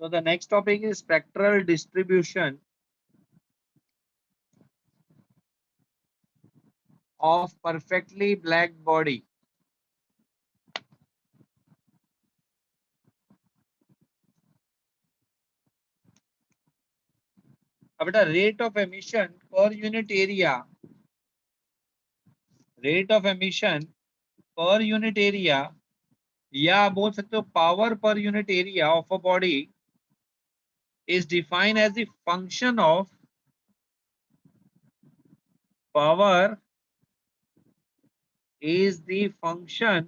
So the next topic is spectral distribution of perfectly black body. अब बेटा rate of emission per unit area, rate of emission per unit area, या बोल सकते हो power per unit area of a body is defined as the function of power is the function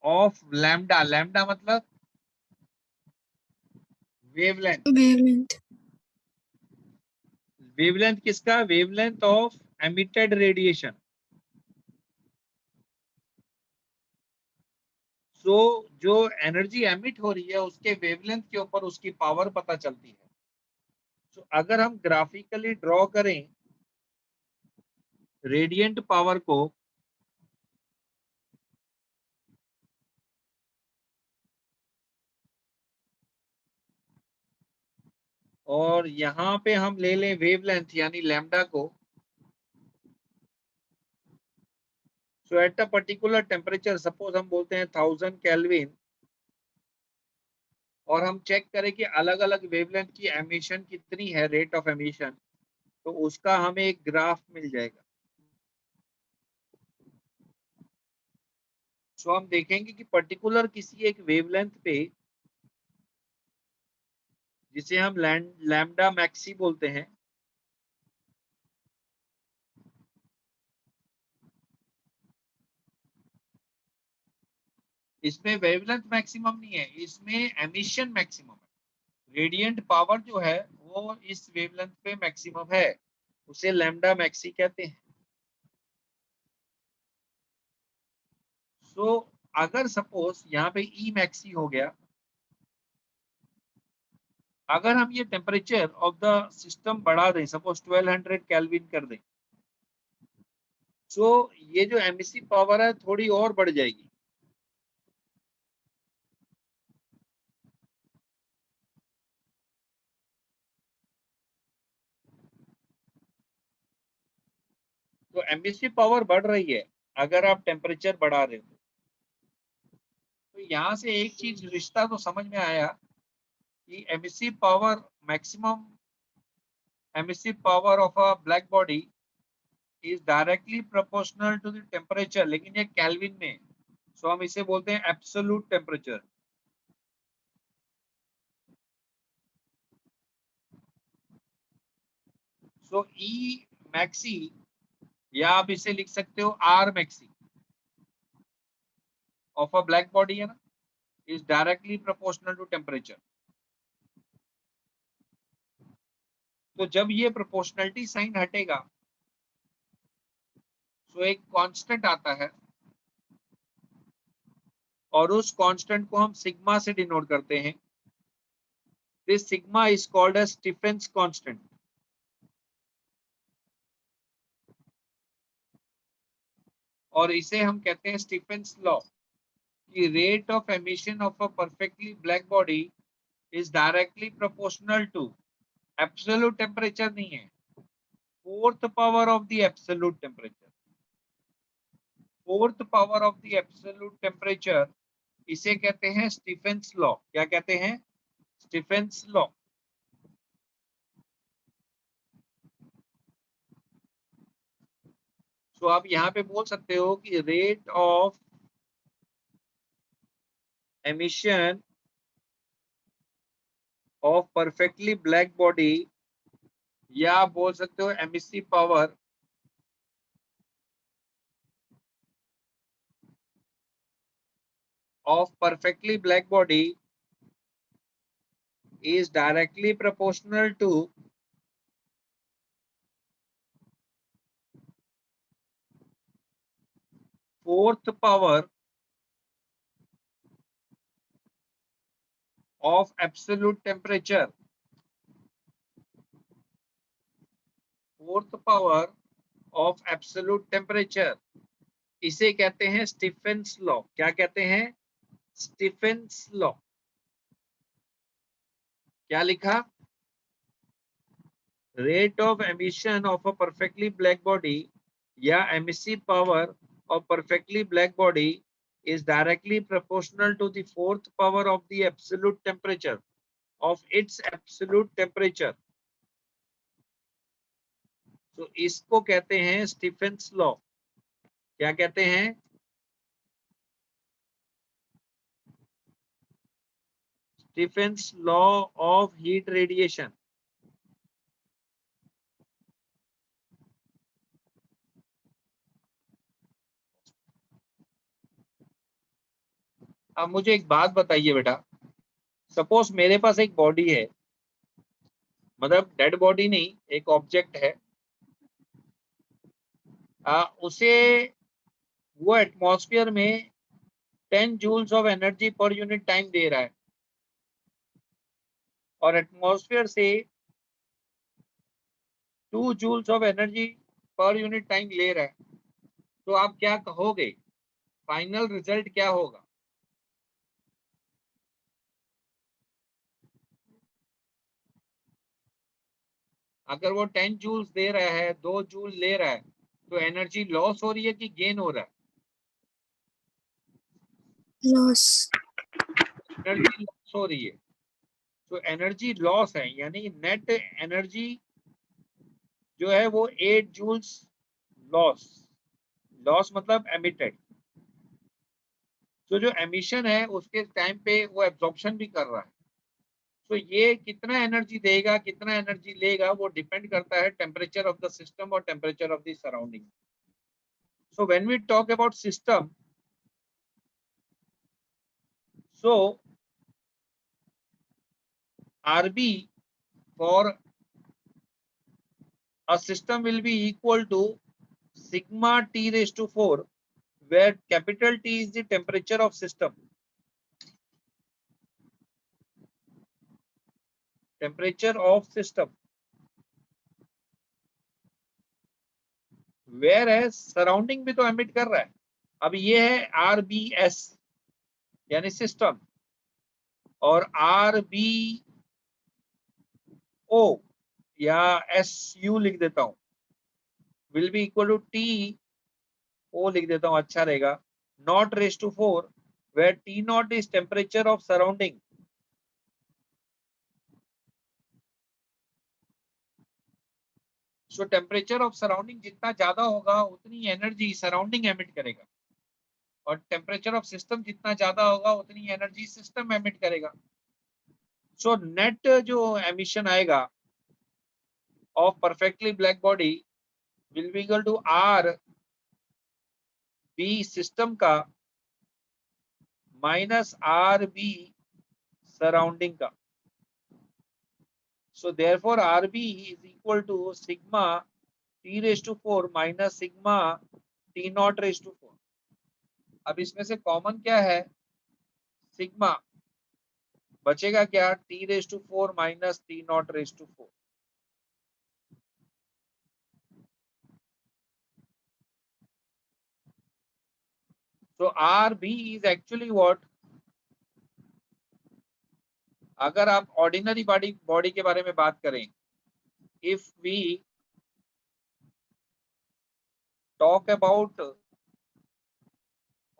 of lambda. lambda मतलब wavelength. Wavelength. wavelength किसका? wavelength of emitted radiation. so जो energy emit हो रही है उसके वेवलेंथ के ऊपर उसकी पावर पता चलती है. so अगर हम ग्राफिकली ड्रॉ करें रेडिएंट पावर को, और यहां पे हम ले लें वेवलेंथ यानी लैम्डा को, so at a particular temperature, suppose हम बोलते हैं 1000 केल्विन, और हम चेक करें कि अलग अलग वेवलेंथ की एमिशन कितनी है, रेट ऑफ एमिशन, तो उसका हमें एक ग्राफ मिल जाएगा. सो हम देखेंगे कि पर्टिकुलर किसी एक वेवलेंथ पे, जिसे हम लैम्डा मैक्सी बोलते हैं, इसमें वेवलेंथ मैक्सिमम नहीं है, इसमें एमिशन मैक्सिमम है. रेडिएंट पावर जो है वो इस वेवलेंथ पे मैक्सिमम है, उसे लैम्डा मैक्सी कहते हैं. सो अगर सपोज यहाँ पे ई मैक्सी हो गया, अगर हम ये टेम्परेचर ऑफ द सिस्टम बढ़ा दें, सपोज 1200 केल्विन कर दें, सो ये जो एमिसिव पावर है थोड़ी और बढ़ जाएगी. तो एमिसिव पावर बढ़ रही है अगर आप टेम्परेचर बढ़ा रहे हो. तो यहाँ से एक चीज रिश्ता तो समझ में आया कि emissive power, maximum emissive power of a black body is directly proportional to the temperature, लेकिन ये केल्विन में, सो हम इसे बोलते हैं absolute temperature. So E maxi, या आप इसे लिख सकते हो R maxi of a black body है ना, is directly proportional to temperature. तो जब ये प्रोपोर्शनलिटी साइन हटेगा तो एक कांस्टेंट आता है, और उस कांस्टेंट को हम सिग्मा से डिनोट करते हैं. This sigma is called as Stefan's constant. और इसे हम कहते हैं स्टीफेंस लॉ, कि rate of emission of a perfectly black body is directly proportional to, absolute temperature नहीं है, fourth power of the absolute temperature. Fourth power of the absolute temperature, इसे कहते हैं स्टीफेंस लॉ. क्या कहते हैं? Stefan's law. तो आप यहाँ पे बोल सकते हो कि rate of emission of perfectly black body, या आप बोल सकते हो emissive power of perfectly black body is directly proportional to fourth power of absolute temperature. fourth power of absolute temperature, इसे कहते हैं स्टीफेंस लॉ. क्या कहते हैं? Stefan's law. क्या लिखा? Rate of emission of a perfectly black body या emissive power of perfectly black body is directly proportional to the fourth power of the absolute temperature of its absolute temperature. तो इसको कहते हैं Stefan's law. क्या कहते हैं? Stefan's law of heat radiation. अब मुझे एक बात बताइए बेटा, सपोज मेरे पास एक बॉडी है, मतलब डेड बॉडी नहीं, एक ऑब्जेक्ट है, उसे वो एटमॉस्फेयर में 10 joules of energy per unit time दे रहा है और एटमॉस्फेयर से 2 joules of energy per unit time ले रहा है, तो आप क्या कहोगे? फाइनल रिजल्ट क्या होगा? अगर वो 10 जूल्स दे रहा है, 2 जूल ले रहा है, तो एनर्जी लॉस हो रही है कि गेन हो रहा है? लॉस। एनर्जी लॉस हो रही है। तो एनर्जी लॉस है, यानी नेट एनर्जी जो है वो 8 जूल्स लॉस। लॉस मतलब एमिटेड। तो जो एमिशन है उसके टाइम पे वो एब्जॉर्प्शन भी कर रहा है। तो ये कितना एनर्जी देगा, कितना एनर्जी लेगा, वो डिपेंड करता है टेम्परेचर ऑफ द सिस्टम और temperature of the surrounding. So when we talk about system, so RB for a system will be equal to sigma T raised to 4, where capital T is the temperature of system. Temperature of system. Whereas surrounding भी तो emit कर रहा है। अब ये है RBS यानी system, और RBO या SU लिख देता हूं, will be equal to TO लिख देता हूं, अच्छा रहेगा, not raised to 4, where T naught is temperature of surrounding. So temperature of surrounding जितना ज्यादा होगा उतनी एनर्जी सराउंडिंग एमिट करेगा, और टेम्परेचर ऑफ सिस्टम जितना ज्यादा होगा उतनी एनर्जी सिस्टम एमिट करेगा। सो नेट जो एमिशन आएगा of perfectly black body will be equal to R B system का माइनस आर बी सराउंडिंग का। So therefore RB is equal to sigma T raised to 4 minus sigma T naught raised to 4. अब इसमें से common क्या है? Sigma. बचेगा क्या? T raised to 4 minus T naught raised to 4. So RB is actually what? अगर आप ordinary body के बारे में बात करें, if we talk about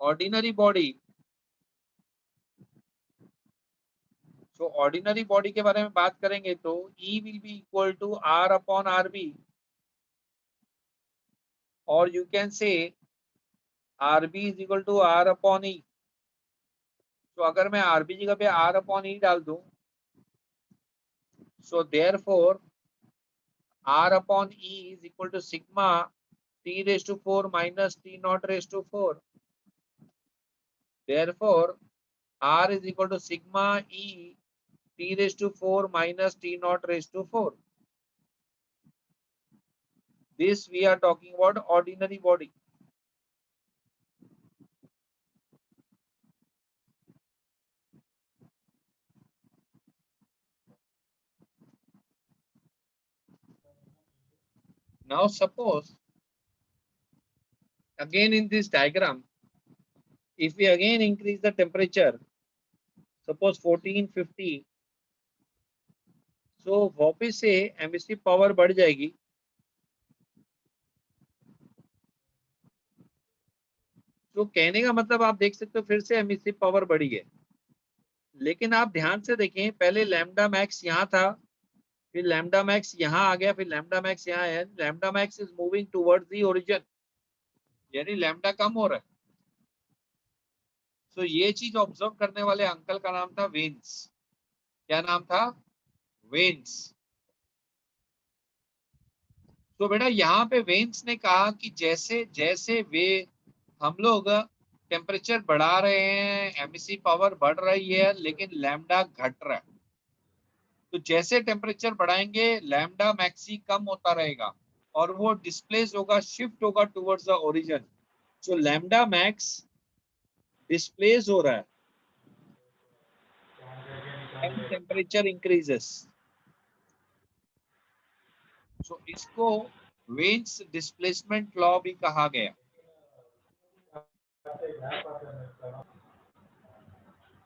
ordinary body, तो ऑर्डिनरी बॉडी के बारे में बात करेंगे तो E will be equal to R upon RB, और you can say RB is equal to R upon E। तो अगर मैं RB जगह पे R अपॉन E डाल दूं, so therefore R upon E is equal to sigma T raised to 4 minus T naught raised to 4. Therefore R is equal to sigma E T raised to 4 minus T naught raised to 4. This we are talking about ordinary body. Now suppose again in this diagram if we again increase the temperature, suppose 1450, so वापिस से emissive power बढ़ जाएगी। तो कहने का मतलब आप देख सकते हो फिर से एमिसिव पावर बढ़ी है, लेकिन आप ध्यान से देखें, पहले लैम्डा मैक्स यहाँ था, फिर लैम्डा मैक्स यहाँ आ गया, फिर लैम्डा मैक्स यहाँ है। Lambda max is moving towards the origin, यानी लैम्डा कम हो रहा है। तो ये चीज ऑब्जर्व करने वाले अंकल का नाम था वेन्स। क्या नाम था? वेन्स। तो बेटा यहाँ पे वेन्स ने कहा कि जैसे जैसे वे हम लोग टेम्परेचर बढ़ा रहे हैं, एमिसिव पावर बढ़ रही है, लेकिन लैम्डा घट रहा है। तो जैसे टेम्परेचर बढ़ाएंगे लैम्डा मैक्सी कम होता रहेगा और वो डिस्प्लेस होगा, शिफ्ट होगा टुवर्ड्स द ओरिजिन। जो लैम्डा मैक्स डिस्प्लेस हो रहा है एंड टेम्परेचर इंक्रीजेस। सो इसको वेन्स डिस्प्लेसमेंट लॉ भी कहा गया।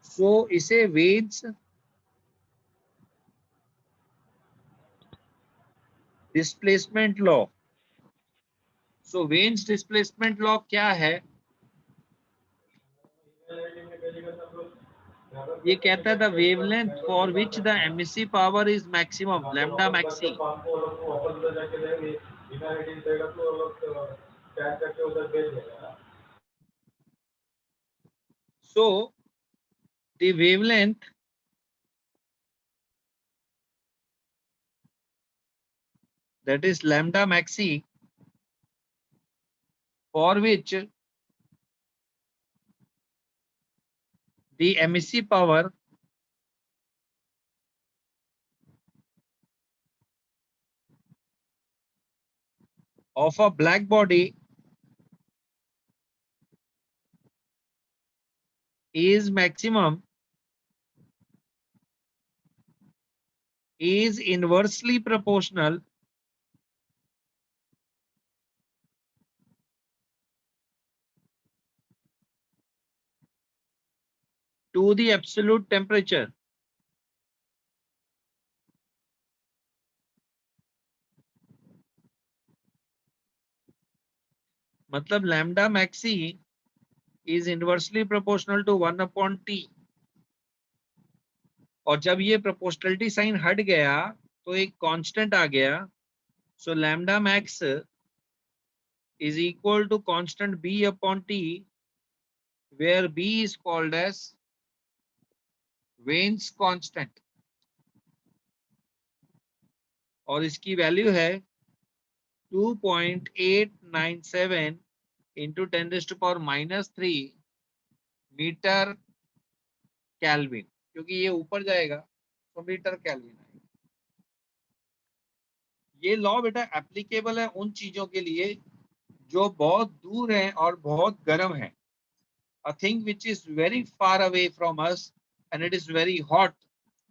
सो इसे वेन्स डिस्प्लेसमेंट लॉ। सो वेन्स डिस्प्लेसमेंट लॉ क्या है? ये कहता है the wavelength for which the emissive power is maximum lambda maxi. So the wavelength that is lambda maxi for which the emissive power of a black body is maximum is inversely proportional to the absolute temperature। मतलब lambda maxi is inversely proportional to 1/T। और जब ये proportionality sign हट गया तो एक constant आ गया। सो lambda max is equal to constant B/T, where B is called as veins constant, और इसकी वैल्यू है 2.897 इंटू 10⁻³ मीटर केल्विन। क्योंकि ये ऊपर जाएगा तो मीटर केल्विन आएगा। ये लॉ बेटा एप्लीकेबल है उन चीजों के लिए जो बहुत दूर है और बहुत गर्म है। A thing which is very far away from us and it is very hot,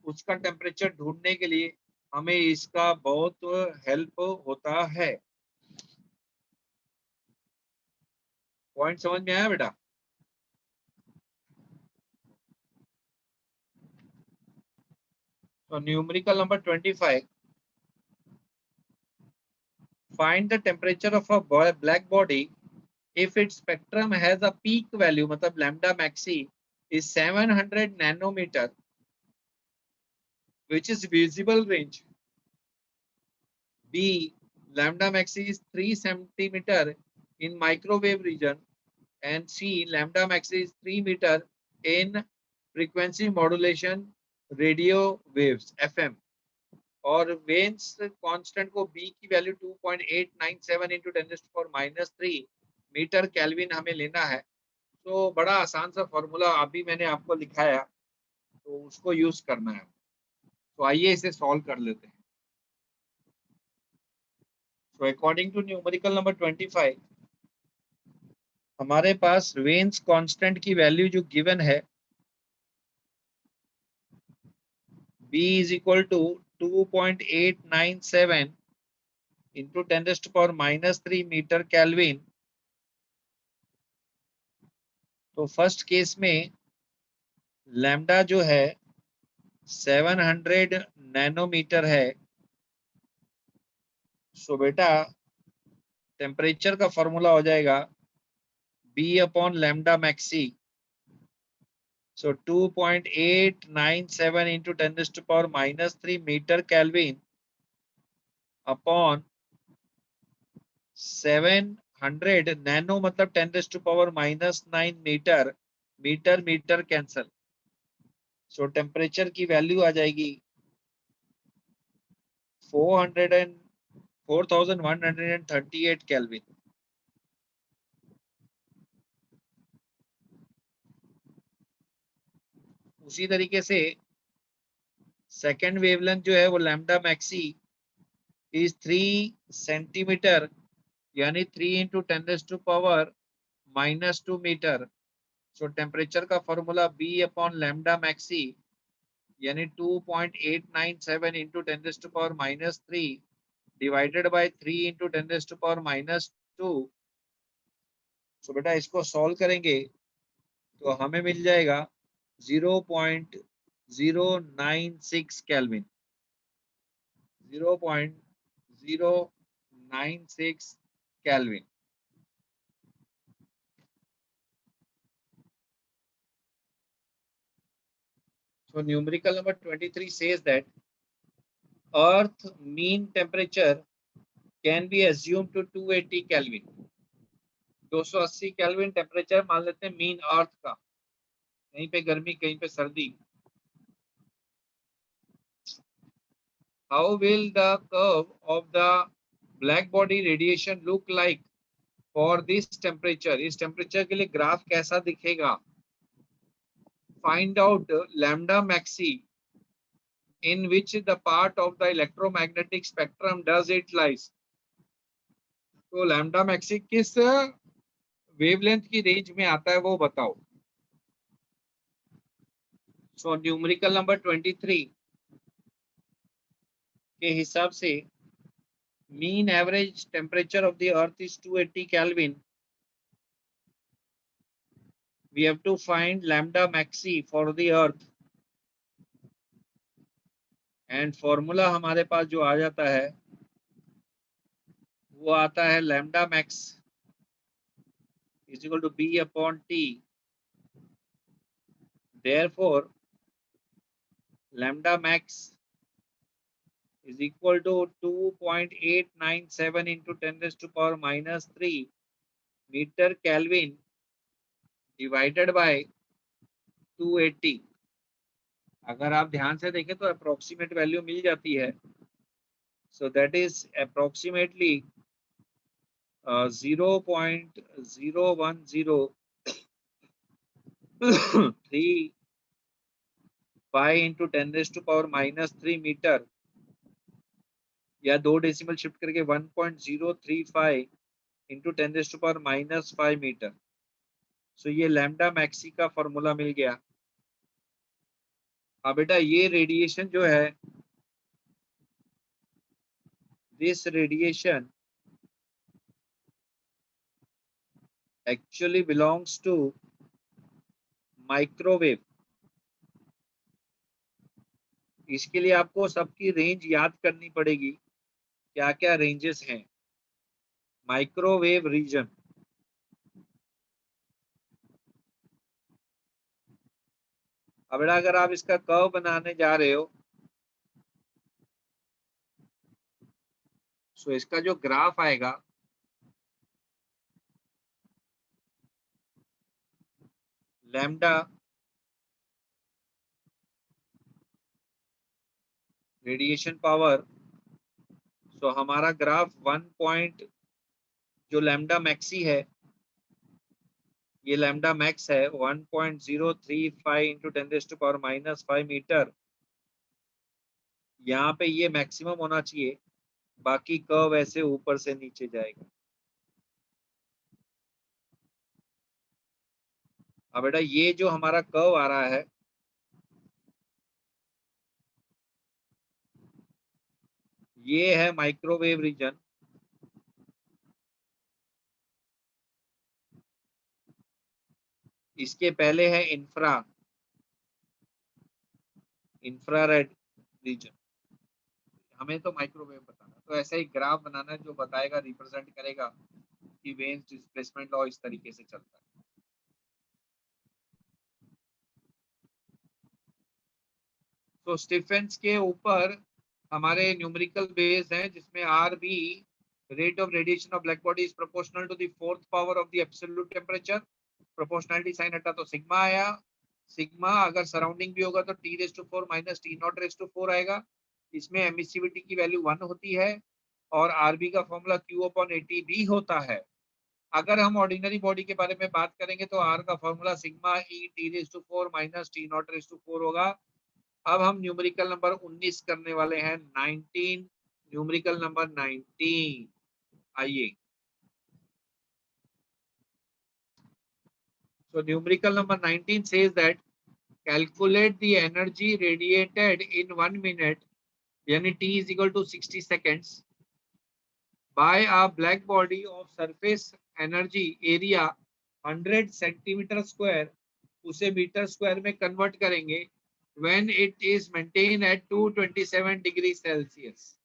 उसका टेम्परेचर ढूंढने के लिए हमें इसका बहुत हेल्प होता है। पॉइंट समझ में आया बेटा? So numerical number 25. Find the temperature of a black body if its spectrum has a peak value, मतलब lambda maxi is 700 nanometer, which is visible range. B, lambda maxi is 3 centimeter in microwave region, and C, lambda maxi is 3 meter in frequency modulation radio waves FM। और veins constant को B की value 2.897 into 10⁻³ metre kelvin हमें लेना है। तो बड़ा आसान सा फॉर्मूला अभी मैंने आपको लिखाया, तो उसको यूज करना है। तो आइए इसे सॉल्व कर लेते हैं। तो अकॉर्डिंग टू न्यूमेरिकल नंबर 25 हमारे पास वेन्स कांस्टेंट की वैल्यू जो गिवन है B is equal to 2.897 into 10⁻³ metre kelvin तो फर्स्ट केस में लैम्डा जो है 700 नैनोमीटर है। सो बेटा टेम्परेचर का फॉर्मूला हो जाएगा B upon lambda maxi. So 2.897 into 10⁻³ metre kelvin upon 700 nano मतलब 10⁻⁹ metre. Metre metre cancel. So temperature की वैल्यू आ जाएगी 4138 केल्विन। उसी तरीके से सेकेंड वेवलेंथ जो है वो लैम्डा मैक्सी इज 3 सेंटीमीटर, यानी 3 इंटू 10⁻⁻² मीटर। सो टेम्परेचर का formula B upon lambda maxi यानी 2.897 इंटू 10⁻³ डिवाइडेड बाय 3 इंटू 10⁻²। सो बेटा इसको सॉल्व करेंगे तो हमें मिल जाएगा 0.096 kelvin. 0.096 kelvin. So numerical number 23 says that Earth mean temperature can be assumed to 280 Kelvin. 280 kelvin temperature मान लेते हैं मीन अर्थ का। कहीं पे गर्मी कहीं पे सर्दी। How will the curve of the black body radiation look like for this temperature? इस टेम्परेचर के लिए ग्राफ कैसा दिखेगा? Find out lambda maxi in which the part of the electromagnetic spectrum does it lies. तो lambda maxi किस wavelength की range में आता है वो बताओ। सो न्यूमेरिकल नंबर 23 के हिसाब से mean average temperature of the earth is 280 kelvin. We have to find lambda maxi for the earth and formula हमारे पास जो आ जाता है वो आता है lambda max is equal to B upon T। Therefore lambda max is equal to 2.897 into 10⁻³ meter Kelvin divided by 280। अगर आप ध्यान से देखें तो अप्रोक्सीमेट वैल्यू मिल जाती है। So that is approximately 0.01035 into 10⁻³ metre, या 2 डेसिमल शिफ्ट करके 1.035 इंटू 10⁻⁵ मीटर। सो ये लैम्डा मैक्सी का फॉर्मूला मिल गया। अब बेटा ये रेडिएशन जो है, this radiation actually belongs to microwave. इसके लिए आपको सबकी रेंज याद करनी पड़ेगी, क्या क्या रेंजेस हैं। माइक्रोवेव रीजन, अब बेटा अगर आप इसका कर्व बनाने जा रहे हो सो इसका जो ग्राफ आएगा लैम्डा रेडिएशन पावर, सो हमारा ग्राफ 1 जो लैम्डा मैक्सी है, ये लैम्डा मैक्स है 1.035 इंटू 10⁻⁵ मीटर। यहाँ पे ये मैक्सिमम होना चाहिए, बाकी कर्व ऐसे ऊपर से नीचे जाएगा। अब बेटा ये जो हमारा कर्व आ रहा है ये है माइक्रोवेव रीजन। इसके पहले है इंफ्रारेड रीजन, हमें तो माइक्रोवेव बताना, तो ऐसा ही ग्राफ बनाना है जो बताएगा, रिप्रेजेंट करेगा कि वेन्स डिस्प्लेसमेंट लॉ इस तरीके से चलता है। तो स्टीफेंस के ऊपर हमारे न्यूमेरिकल बेस है, जिसमें R B rate of radiation of black body is proportional to the fourth power of the absolute temperature. Proportionality sign हटा तो सिग्मा आया। सिग्मा अगर सराउंडिंग भी होगा तो T⁴ माइनस T⁴ आएगा। इसमें एमिसिविटी की वैल्यू 1 होती है और आरबी का फॉर्मूला Q/AT भी होता है। अगर हम ऑर्डिनरी बॉडी के बारे में बात करेंगे तो आर का formula sigma E T⁴ minus T⁴ होगा। अब हम न्यूमेरिकल नंबर 19 करने वाले हैं, 19, न्यूमेरिकल नंबर 19। आइए, so numerical number 19 says that calculate the energy radiated in 1 minute, yani t is equal to 60 seconds, by a black body of surface energy area 100 centimeter square, उसे metre square में convert करेंगे when it is maintained at 227 degrees Celsius।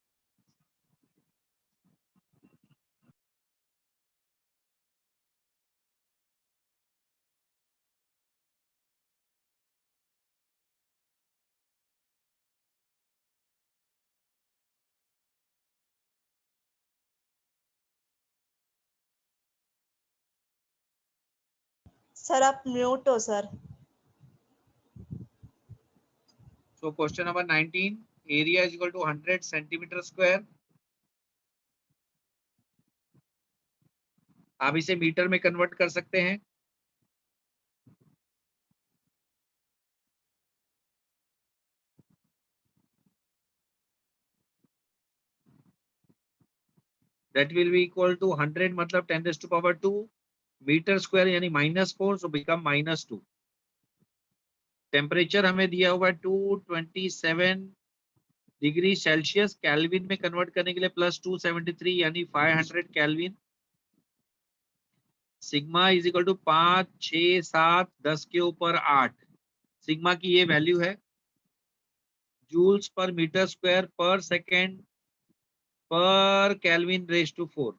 Sir आप mute हो sir. So question number 19, area is equal to 100 centimeter square। आप इसे metre में convert कर सकते हैं। That will be equal to 100 मतलब 10⁻², मीटर स्क्वायर यानी -4, so become -2। टेम्परेचर हमें दिया हुआ है 227 डिग्री सेल्सियस, कैल्विन में कन्वर्ट करने के लिए +273 यानी 500 कैल्विन। सिग्मा इज इक्वल टू 5, 6, 7, 10 के ऊपर 8, सिग्मा की ये वैल्यू है। जूल्स पर मीटर स्क्वायर पर सेकेंड पर कैल्विन रेज टू 4।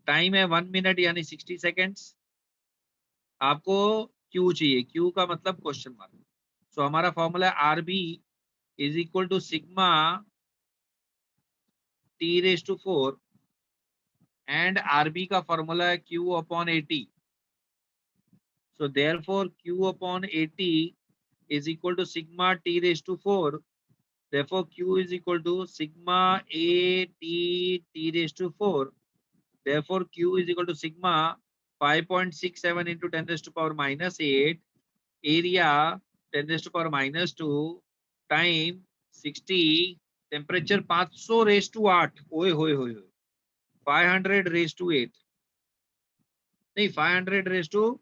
टाइम है 1 मिनट यानी 60 सेकेंड्स। आपको क्यू चाहिए, क्यू का मतलब क्वेश्चन मार्क। सो हमारा formula R B is equal to sigma T⁴ and R B का फॉर्मूला है Q/AT। So therefore Q/AT is equal to sigma T⁴, therefore Q is equal to sigma AT T⁴, therefore Q is equal to sigma 5.67 into 10⁻⁻8, area 10⁻⁻2, time 60, temperature 500⁸ ओए होए होए 500⁸8 नहीं 500⁸4।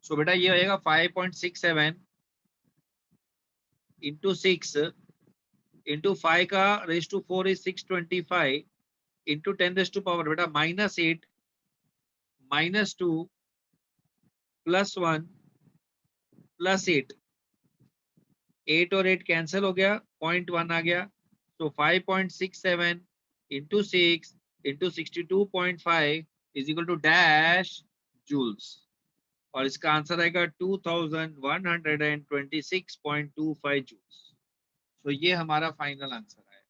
सो बेटा ये होएगा 5.67 into 6 into 5 का ⁻⁴ इज 625 इंटू 10⁻⁻, बेटा -8 -2 +1 +8, 8 और 8 कैंसिल हो गया, 0.1 आ गया। तो 5.67 into 6 into 62.5 is equal to dash joules, और इसका आंसर आएगा 2126.25 जूल्स। तो ये हमारा फाइनल आंसर है।